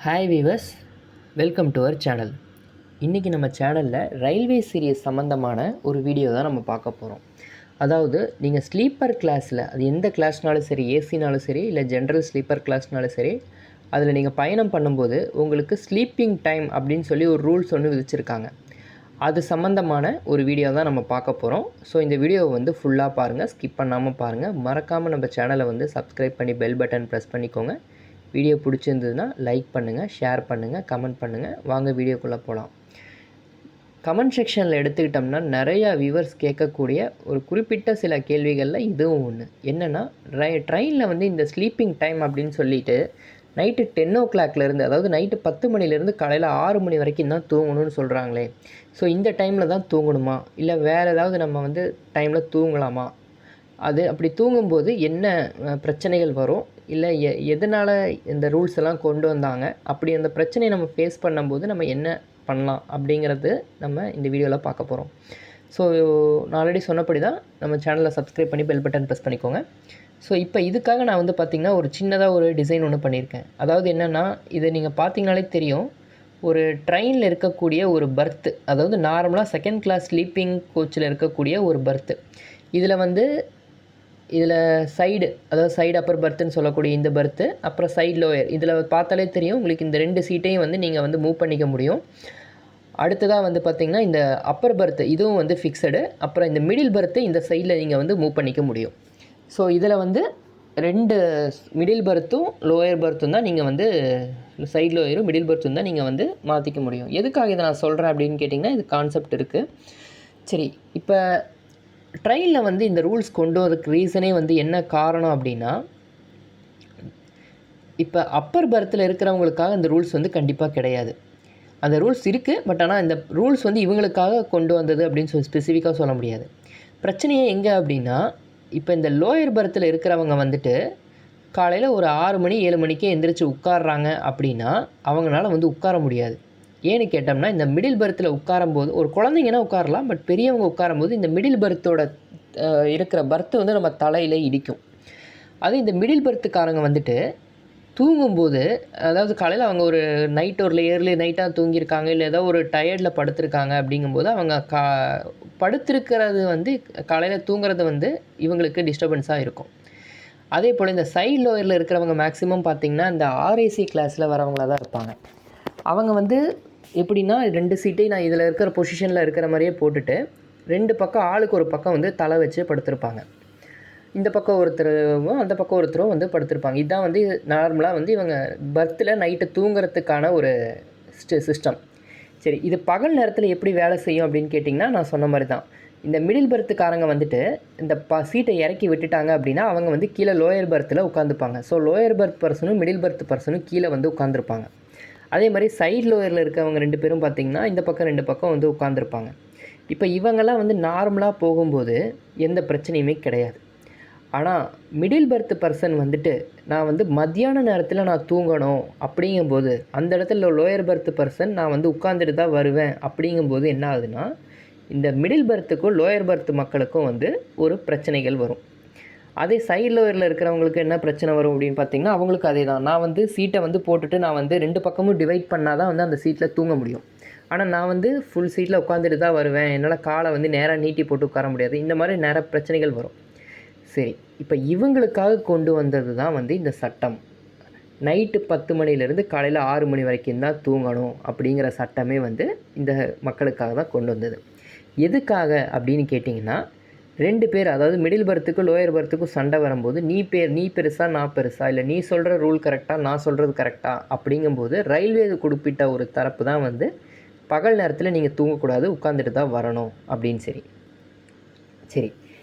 Hi viewers, welcome to our channel. இன்றைக்கி நம்ம சேனலில் ரயில்வே சீரியஸ் சம்மந்தமான ஒரு வீடியோ தான் நம்ம பார்க்க போகிறோம். அதாவது நீங்கள் ஸ்லீப்பர் கிளாஸில், அது எந்த கிளாஸ்னாலும் சரி, ஏசினாலும் சரி, இல்லை ஜென்ரல் ஸ்லீப்பர் கிளாஸ்னாலும் சரி, அதில் நீங்கள் பயணம் பண்ணும்போது உங்களுக்கு ஸ்லீப்பிங் டைம் அப்படின்னு சொல்லி ஒரு ரூல்ஸ் ஒன்று விதிச்சிருக்காங்க. அது சம்மந்தமான ஒரு வீடியோ தான் நம்ம பார்க்க போகிறோம். ஸோ இந்த வீடியோவை வந்து ஃபுல்லாக பாருங்கள், ஸ்கிப் பண்ணாமல் பாருங்கள். மறக்காமல் நம்ம சேனலை வந்து சப்ஸ்கிரைப் பண்ணி பெல் பட்டன் ப்ரெஸ் பண்ணிக்கோங்க. வீடியோ பிடிச்சிருந்ததுன்னா லைக் பண்ணுங்கள், ஷேர் பண்ணுங்கள், கமெண்ட் பண்ணுங்கள். வாங்க வீடியோக்குள்ளே போகலாம். கமெண்ட் செக்ஷனில் எடுத்துக்கிட்டோம்னா நிறையா வியூவர்ஸ் கேட்கக்கூடிய ஒரு குறிப்பிட்ட சில கேள்விகளில் இதுவும் ஒன்று. என்னென்னா, ட்ரெயினில் வந்து இந்த ஸ்லீப்பிங் டைம் அப்படின்னு சொல்லிட்டு நைட்டு 10 o'clockலேருந்து, அதாவது நைட்டு 10 மணிலேருந்து காலையில் 6 மணி வரைக்கும் தான் தூங்கணும்னு சொல்கிறாங்களே. ஸோ இந்த டைமில் தான் தூங்கணுமா, இல்லை வேறு ஏதாவது நம்ம வந்து டைமில் தூங்கலாமா, அது அப்படி தூங்கும்போது என்ன பிரச்சனைகள் வரும், இல்லை எதனால் இந்த ரூல்ஸ் எல்லாம் கொண்டு வந்தாங்க, அப்படி அந்த பிரச்சனையை நம்ம ஃபேஸ் பண்ணும்போது நம்ம என்ன பண்ணலாம் அப்படிங்கிறது நம்ம இந்த வீடியோவில் பார்க்க போகிறோம். ஸோ நான் ஆல்ரெடி சொன்னபடி தான் நம்ம சேனலை சப்ஸ்கிரைப் பண்ணி பெல் பட்டன் ப்ரெஸ் பண்ணிக்கோங்க. ஸோ இப்போ இதுக்காக நான் வந்து பார்த்திங்கன்னா ஒரு சின்னதாக ஒரு டிசைன் ஒன்று பண்ணியிருக்கேன். அதாவது என்னென்னா, இதை நீங்கள் பார்த்தீங்கனாலே தெரியும், ஒரு ட்ரெயினில் இருக்கக்கூடிய ஒரு பர்த்து, அதாவது நார்மலாக செகண்ட் கிளாஸ் ஸ்லீப்பிங் கோச்சில் இருக்கக்கூடிய ஒரு பர்த்து. இதில் சைடு, அதாவது சைடு அப்பர் பர்த்துன்னு சொல்லக்கூடிய இந்த பர்த்து, அப்புறம் சைடு லோயர், இதில் பார்த்தாலே தெரியும் உங்களுக்கு இந்த 2 சீட்டையும் வந்து நீங்கள் வந்து மூவ் பண்ணிக்க முடியும். அடுத்ததாக வந்து பார்த்திங்கன்னா இந்த அப்பர் பர்த்து, இதுவும் வந்து ஃபிக்ஸடு. அப்புறம் இந்த மிடில் பர்த்து இந்த சைடில் நீங்கள் வந்து மூவ் பண்ணிக்க முடியும். ஸோ இதில் வந்து 2 மிடில் பர்த்தும் லோயர் பர்த்தும் தான் நீங்கள் வந்து, சைடு லோயரும் மிடில் பர்த்தும் தான் நீங்கள் வந்து மாற்றிக்க முடியும். எதுக்காக இதை நான் சொல்கிறேன் அப்படின்னு கேட்டிங்கன்னா, இது கான்செப்ட் இருக்குது. சரி, இப்போ ட்ரெயினில் வந்து இந்த ரூல்ஸ் கொண்டு வரதுக்கு ரீசனே வந்து என்ன காரணம் அப்படின்னா, இப்போ அப்பர் பர்த்தில் இருக்கிறவங்களுக்காக இந்த ரூல்ஸ் வந்து கண்டிப்பாக கிடையாது. அந்த ரூல்ஸ் இருக்குது, பட் ஆனால் இந்த ரூல்ஸ் வந்து இவங்களுக்காக கொண்டு வந்தது அப்படின்னு சொல்லி ஸ்பெசிஃபிக்காக சொல்ல முடியாது. பிரச்சனையே எங்கே அப்படின்னா, இப்போ இந்த லோயர் பர்த்தில் இருக்கிறவங்க வந்துட்டு காலையில் ஒரு 6 மணி 7 மணிக்கே எந்திரிச்சு உட்காடுறாங்க அப்படின்னா அவங்களால வந்து உட்கார முடியாது. ஏன்னு கேட்டோம்னா, இந்த மிடில் பர்த்தில் உட்காரும்போது, ஒரு குழந்தைங்கன்னா உட்காரலாம், பட் பெரியவங்க உட்காரும்போது இந்த மிடில் பர்த்தோட இருக்கிற பர்த்து வந்து நம்ம தலையில் இடிக்கும். அது இந்த மிடில் பர்த்துக்காரங்க வந்துட்டு தூங்கும்போது, அதாவது காலையில் அவங்க ஒரு நைட் ஒரு ஏர்லி நைட்டாக தூங்கியிருக்காங்க, இல்லை ஏதோ ஒரு டயர்டில் படுத்திருக்காங்க அப்படிங்கும்போது அவங்க படுத்திருக்கிறது வந்து காலையில் தூங்குறது வந்து இவங்களுக்கு டிஸ்டர்பன்ஸாக இருக்கும். அதே போல் இந்த சைடு லோயரில் இருக்கிறவங்க மேக்ஸிமம் பார்த்திங்கன்னா இந்த ஆர்ஏசி கிளாஸில் வரவங்களாக தான் இருப்பாங்க. அவங்க வந்து எப்படின்னா, 2 சீட்டையும் நான் இதில் இருக்கிற பொசிஷனில் இருக்கிற மாதிரியே போட்டுட்டு 2 பக்கம் ஆளுக்கு ஒரு பக்கம் வந்து தலை வச்சு படுத்திருப்பாங்க. இந்த பக்கம் ஒருத்தரும் அந்த பக்கம் ஒருத்தரும் வந்து படுத்திருப்பாங்க. இதுதான் வந்து நார்மலாக வந்து இவங்க பர்த்தில் நைட்டு தூங்குறதுக்கான ஒரு சிஸ்டம். சரி, இது பகல் நேரத்தில் எப்படி வேலை செய்யும் அப்படின்னு கேட்டிங்கன்னா, நான் சொன்ன மாதிரி தான். இந்த மிடில் பர்த்துக்காரங்க வந்துட்டு இந்த சீட்டை இறக்கி விட்டுட்டாங்க அப்படின்னா அவங்க வந்து கீழே லோயர் பர்த்தில் உட்காந்துப்பாங்க. ஸோ லோயர் பர்த் பர்சனும் மிடில் பர்த் பர்சனும் கீழே வந்து உட்காந்துருப்பாங்க. அதே மாதிரி சைடு லோயரில் இருக்கவங்க 2 பேரும் பார்த்திங்கன்னா இந்த பக்கம் 2 பக்கம் வந்து உட்காந்துருப்பாங்க. இப்போ இவங்கெல்லாம் வந்து நார்மலாக போகும்போது எந்த பிரச்சனையுமே கிடையாது. ஆனால் மிடில் பர்த் பர்சன் வந்துட்டு நான் வந்து மத்தியான நேரத்தில் நான் தூங்கணும் அப்படிங்கும்போது, அந்த இடத்துல லோயர் பர்த் பர்சன் நான் வந்து உட்காந்துட்டு தான் வருவேன் அப்படிங்கும்போது என்ன ஆகுதுன்னா, இந்த மிடில் பர்த்துக்கும் லோயர் பர்த் மக்களுக்கும் வந்து ஒரு பிரச்சனைகள் வரும். அதே சைடு லோயரில் இருக்கிறவங்களுக்கு என்ன பிரச்சனை வரும் அப்படின்னு பார்த்திங்கன்னா, அவங்களுக்கு அதே தான். நான் வந்து சீட்டை வந்து போட்டுட்டு நான் வந்து 2 பக்கமும் டிவைட் பண்ணால் தான் வந்து அந்த சீட்டில் தூங்க முடியும். ஆனால் நான் வந்து ஃபுல் சீட்டில் உட்காந்துட்டு தான் வருவேன், என்னால் காலை வந்து நேராக நீட்டி போட்டு உட்கார முடியாது, இந்த மாதிரி நிறைய பிரச்சனைகள் வரும். சரி, இப்போ இவங்களுக்காக கொண்டு வந்தது தான் வந்து இந்த சட்டம். நைட்டு 10 மணிலேருந்து காலையில் 6 மணி வரைக்கும் தான் தூங்கணும் அப்படிங்கிற சட்டமே வந்து இந்த மக்களுக்காக தான் கொண்டு வந்தது. எதுக்காக அப்படின்னு கேட்டிங்கன்னா, 2 பேர், அதாவது மிடில் பர்த்துக்கும் லோயர் பர்த்துக்கும் சண்டை வரும்போது நீ பெருசா நான் பெருசா, இல்லை நீ சொல்கிற ரூல் கரெக்டாக நான் சொல்கிறது கரெக்டாக அப்படிங்கும்போது ரயில்வே குறிப்பிட்ட ஒரு தரப்பு தான் வந்து பகல் நேரத்தில் நீங்கள் தூங்கக்கூடாது, உட்காந்துட்டு தான் வரணும் அப்படின்னு. சரி,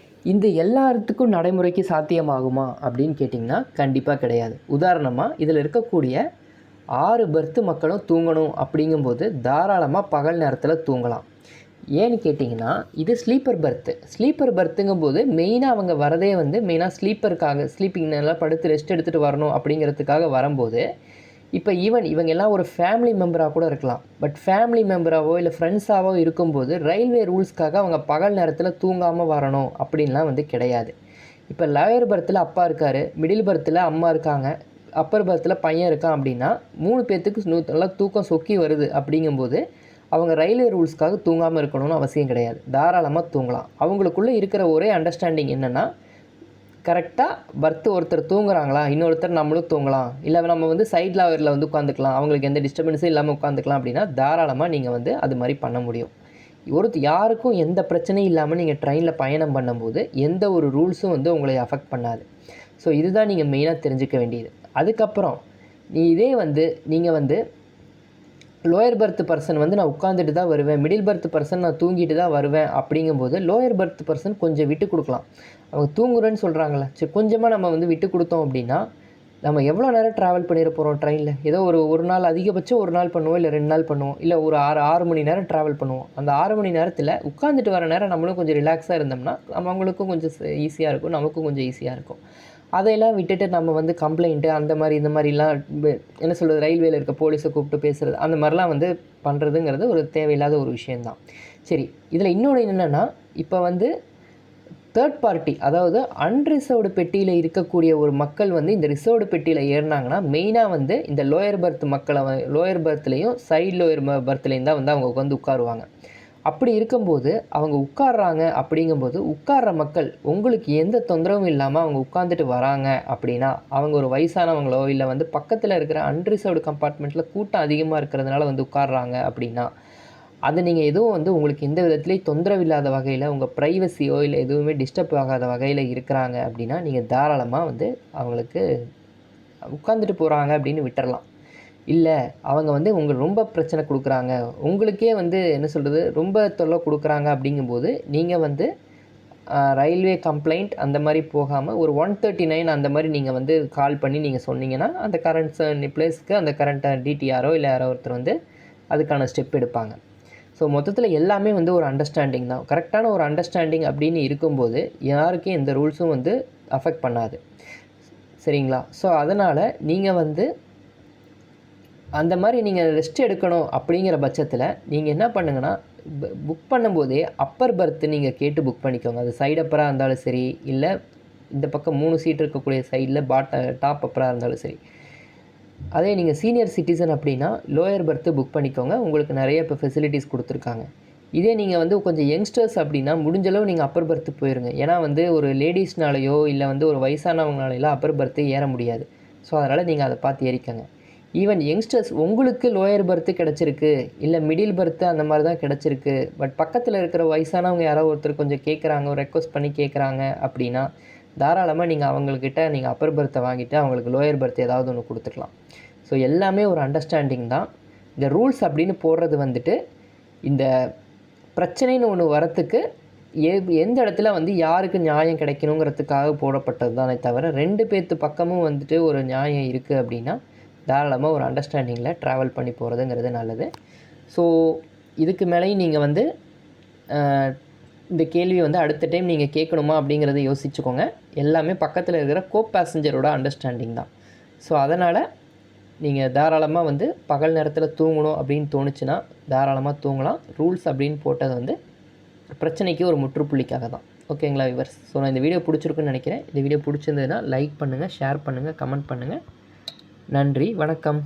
இந்த எல்லாத்துக்கும் நடைமுறைக்கு சாத்தியமாகுமா அப்படின்னு கேட்டிங்கன்னா கண்டிப்பாக கிடையாது. உதாரணமாக இதில் இருக்கக்கூடிய 6 பர்த்து மக்களும் தூங்கணும் அப்படிங்கும்போது தாராளமாக பகல் நேரத்தில் தூங்கலாம். ஏன்னு கேட்டிங்கன்னா, இது ஸ்லீப்பர் பர்த்துங்கும்போது மெயினாக அவங்க வரதே வந்து மெயினாக ஸ்லீப்பருக்காக, ஸ்லீப்பிங் நல்லா படுத்து ரெஸ்ட் எடுத்துகிட்டு வரணும் அப்படிங்கிறதுக்காக வரும்போது, இப்போ இவங்க எல்லாம் ஒரு ஃபேமிலி மெம்பராக கூட இருக்கலாம். பட் ஃபேமிலி மெம்பராகவோ இல்லை ஃப்ரெண்ட்ஸாகவோ இருக்கும்போது ரயில்வே ரூல்ஸ்க்காக அவங்க பகல் நேரத்தில் தூங்காமல் வரணும் அப்படின்லாம் வந்து கிடையாது. இப்போ லோயர் பர்த்தில் அப்பா இருக்கார், மிடில் பர்த்தில் அம்மா இருக்காங்க, அப்பர் பர்த்தில் பையன் இருக்கான் அப்படின்னா 3 பேர்த்துக்கு நல்லா தூக்கம் சொக்கி வருது அப்படிங்கும்போது அவங்க ரயில்வே ரூல்ஸ்க்காக தூங்காமல் இருக்கணும்னு அவசியம் கிடையாது. தாராளமாக தூங்கலாம். அவங்களுக்குள்ளே இருக்கிற ஒரே அண்டர்ஸ்டாண்டிங் என்னென்னா, கரெக்டாக பர்த்து ஒருத்தர் தூங்குறாங்களா, இன்னொருத்தர் நம்மளும் தூங்கலாம், இல்லை நம்ம வந்து சைட் லாவரில் வந்து உட்காந்துக்கலாம், அவங்களுக்கு எந்த டிஸ்டர்பன்ஸும் இல்லாமல் உட்காந்துக்கலாம் அப்படின்னா தாராளமாக நீங்கள் வந்து அது மாதிரி பண்ண முடியும். யாருக்கும் எந்த பிரச்சனையும் இல்லாமல் நீங்கள் ட்ரெயினில் பயணம் பண்ணும்போது எந்த ஒரு ரூல்ஸும் வந்து உங்களை அஃபெக்ட் பண்ணாது. ஸோ இதுதான் நீங்கள் மெயினாக தெரிஞ்சுக்க வேண்டியது. அதுக்கப்புறம் இதே வந்து நீங்கள் வந்து லோயர் பர்த் பர்சன் வந்து நான் உட்காந்துட்டு தான் வருவேன், மிடில் பர்த் பர்சன் நான் தூங்கிட்டு தான் வருவேன் அப்படிங்கும்போது லோயர் பர்த் பர்சன் கொஞ்சம் விட்டு கொடுக்கலாம். அவங்க தூங்குறேன்னு சொல்கிறாங்களே, சரி கொஞ்சமாக நம்ம வந்து விட்டு கொடுத்தோம் அப்படின்னா நம்ம எவ்வளோ நேரம் ட்ராவல் பண்ணிட போகிறோம் ட்ரெயினில். ஏதோ ஒரு நாள் அதிகபட்சம் ஒரு நாள் பண்ணுவோம், இல்லை 2 நாள் பண்ணுவோம், இல்லை ஒரு 6 மணி நேரம் ட்ராவல் பண்ணுவோம். அந்த 6 மணி நேரத்தில் உட்காந்துட்டு வர நேரம் நம்மளும் கொஞ்சம் ரிலாக்ஸாக இருந்தோம்னா அவங்களுக்கும் கொஞ்சம் ஈஸியாக இருக்கும், நமக்கும் கொஞ்சம் ஈஸியாக இருக்கும். அதையெல்லாம் விட்டுட்டு நம்ம வந்து கம்ப்ளைண்ட்டு அந்த மாதிரி இந்த மாதிரிலாம் என்ன சொல்கிறது, ரயில்வேல இருக்க போலீஸை கூப்பிட்டு பேசுகிறது அந்த மாதிரிலாம் வந்து பண்ணுறதுங்கிறது ஒரு தேவையில்லாத ஒரு விஷயந்தான். சரி, இதில் இன்னொன்று என்னென்னா, இப்போ வந்து தேர்ட் பார்ட்டி, அதாவது அன்ரிசர்வ்டு பெட்டியில் இருக்கக்கூடிய ஒரு மக்கள் வந்து இந்த ரிசர்வ்டு பெட்டியில் ஏறினாங்கன்னா மெயினாக வந்து இந்த லோயர் பர்த் மக்களை லோயர் பர்த்லேயும் சைடு லோயர் பர்த்லேயும் தான் வந்து அவங்க உட்காந்து உட்காருவாங்க. அப்படி இருக்கும்போது அவங்க உட்கார்றாங்க அப்படிங்கும்போது உட்கார்ற மக்கள் உங்களுக்கு எந்த தொந்தரவும் இல்லாமல் அவங்க உட்காந்துட்டு வராங்க அப்படின்னா, அவங்க ஒரு வயசானவங்களோ இல்லை வந்து பக்கத்தில் இருக்கிற அன்ரிசர்வ்டு கம்பார்ட்மெண்ட்டில் கூட்டம் அதிகமாக இருக்கிறதுனால வந்து உட்கார்றாங்க அப்படின்னா, அதை நீங்கள் எதுவும் வந்து உங்களுக்கு எந்த விதத்துலேயும் தொந்தரவு இல்லாத வகையில் உங்கள் ப்ரைவசியோ இல்லை எதுவுமே டிஸ்டர்ப் ஆகாத வகையில் இருக்கிறாங்க அப்படின்னா நீங்கள் தாராளமாக வந்து அவங்களுக்கு உட்காந்துட்டு போகிறாங்க அப்படின்னு விட்டுறலாம். இல்லை அவங்க வந்து உங்களுக்கு ரொம்ப பிரச்சனை கொடுக்குறாங்க, உங்களுக்கே வந்து என்ன சொல்கிறது ரொம்ப தொல்லை கொடுக்குறாங்க அப்படிங்கும்போது நீங்கள் வந்து ரயில்வே கம்ப்ளைண்ட் அந்த மாதிரி போகாமல் ஒரு 139 அந்த மாதிரி நீங்கள் வந்து கால் பண்ணி நீங்கள் சொன்னீங்கன்னா அந்த கரண்ட் பிளேஸ்க்கு அந்த கரண்ட் டிடிஆரோ இல்லை யாரோ ஒருத்தர் வந்து அதுக்கான ஸ்டெப் எடுப்பாங்க. ஸோ மொத்தத்தில் எல்லாமே வந்து ஒரு அண்டர்ஸ்டாண்டிங் தான். கரெக்டான ஒரு அண்டர்ஸ்டாண்டிங் அப்படின்னு இருக்கும்போது யாருக்கும் எந்த ரூல்ஸும் வந்து அஃபெக்ட் பண்ணாது. சரிங்களா? ஸோ அதனால் நீங்கள் வந்து அந்த மாதிரி நீங்கள் ரெஸ்ட் எடுக்கணும் அப்படிங்கிற பட்சத்தில் நீங்கள் என்ன பண்ணுங்கன்னா, புக் பண்ணும்போதே அப்பர் பர்த்து நீங்கள் கேட்டு புக் பண்ணிக்கோங்க. அது சைடு அப்பராக இருந்தாலும் சரி, இல்லை இந்த பக்கம் 3 சீட் இருக்கக்கூடிய சைடில் டாப் அப்பராக இருந்தாலும் சரி. அதே நீங்கள் சீனியர் சிட்டிசன் அப்படின்னா லோயர் பர்த்து புக் பண்ணிக்கோங்க, உங்களுக்கு நிறைய இப்போ ஃபெசிலிட்டிஸ் கொடுத்துருக்காங்க. இதே நீங்கள் வந்து கொஞ்சம் யங்ஸ்டர்ஸ் அப்படின்னா முடிஞ்சளவு நீங்கள் அப்பர் பர்த்து போயிருங்க. ஏன்னா வந்து ஒரு லேடிஸ்னாலேயோ இல்லை வந்து ஒரு வயசானவங்களாலையோ அப்பர் பர்த்து ஏற முடியாது. ஸோ அதனால் நீங்கள் அதை பார்த்து ஏறிக்கங்க. ஈவன் யங்ஸ்டர்ஸ் உங்களுக்கு லோயர் பர்த்து கிடச்சிருக்கு, இல்லை மிடில் பர்த்து அந்த மாதிரி தான் கிடச்சிருக்கு, பட் பக்கத்தில் இருக்கிற வயசானவங்க யாரோ ஒருத்தர் கொஞ்சம் கேட்குறாங்க, ரெக்வஸ்ட் பண்ணி கேட்குறாங்க அப்படின்னா தாராளமாக நீங்கள் அவங்கக்கிட்ட நீங்கள் அப்பர் பர்த்தை வாங்கிட்டு அவங்களுக்கு லோயர் பர்த் ஏதாவது ஒன்று கொடுத்துக்கலாம். ஸோ எல்லாமே ஒரு அண்டர்ஸ்டாண்டிங் தான். இந்த ரூல்ஸ் அப்படின்னு போடுறது வந்துட்டு இந்த பிரச்சனைன்னு ஒன்று வரத்துக்கு எந்த இடத்துல வந்து யாருக்கு நியாயம் கிடைக்கணுங்கிறதுக்காக போடப்பட்டது தானே தவிர 2 பேர்த்து பக்கமும் வந்துட்டு ஒரு நியாயம் இருக்குது அப்படின்னா தாராளமாக ஒரு அண்டர்ஸ்டாண்டிங்கில் ட்ராவல் பண்ணி போகிறதுங்கிறது நல்லது. ஸோ இதுக்கு மேலேயும் நீங்கள் வந்து இந்த கேள்வி வந்து அடுத்த டைம் நீங்கள் கேட்கணுமா அப்படிங்கிறத யோசிச்சுக்கோங்க. எல்லாமே பக்கத்தில் இருக்கிற பேசஞ்சரோட அண்டர்ஸ்டாண்டிங் தான். ஸோ அதனால் நீங்கள் தாராளமாக வந்து பகல் நேரத்தில் தூங்கணும் அப்படின்னு தோணுச்சுன்னா தாராளமாக தூங்கலாம். ரூல்ஸ் அப்படின்னு போட்டது வந்து பிரச்சனைக்கு ஒரு முற்றுப்புள்ளிக்காக தான். ஓகேங்களா விவர்ஸ்? ஸோ நான் இந்த வீடியோ பிடிச்சிருக்குன்னு நினைக்கிறேன். இந்த வீடியோ பிடிச்சிருந்ததுன்னா லைக் பண்ணுங்கள், ஷேர் பண்ணுங்கள், கமெண்ட் பண்ணுங்கள். நன்றி, வணக்கம்.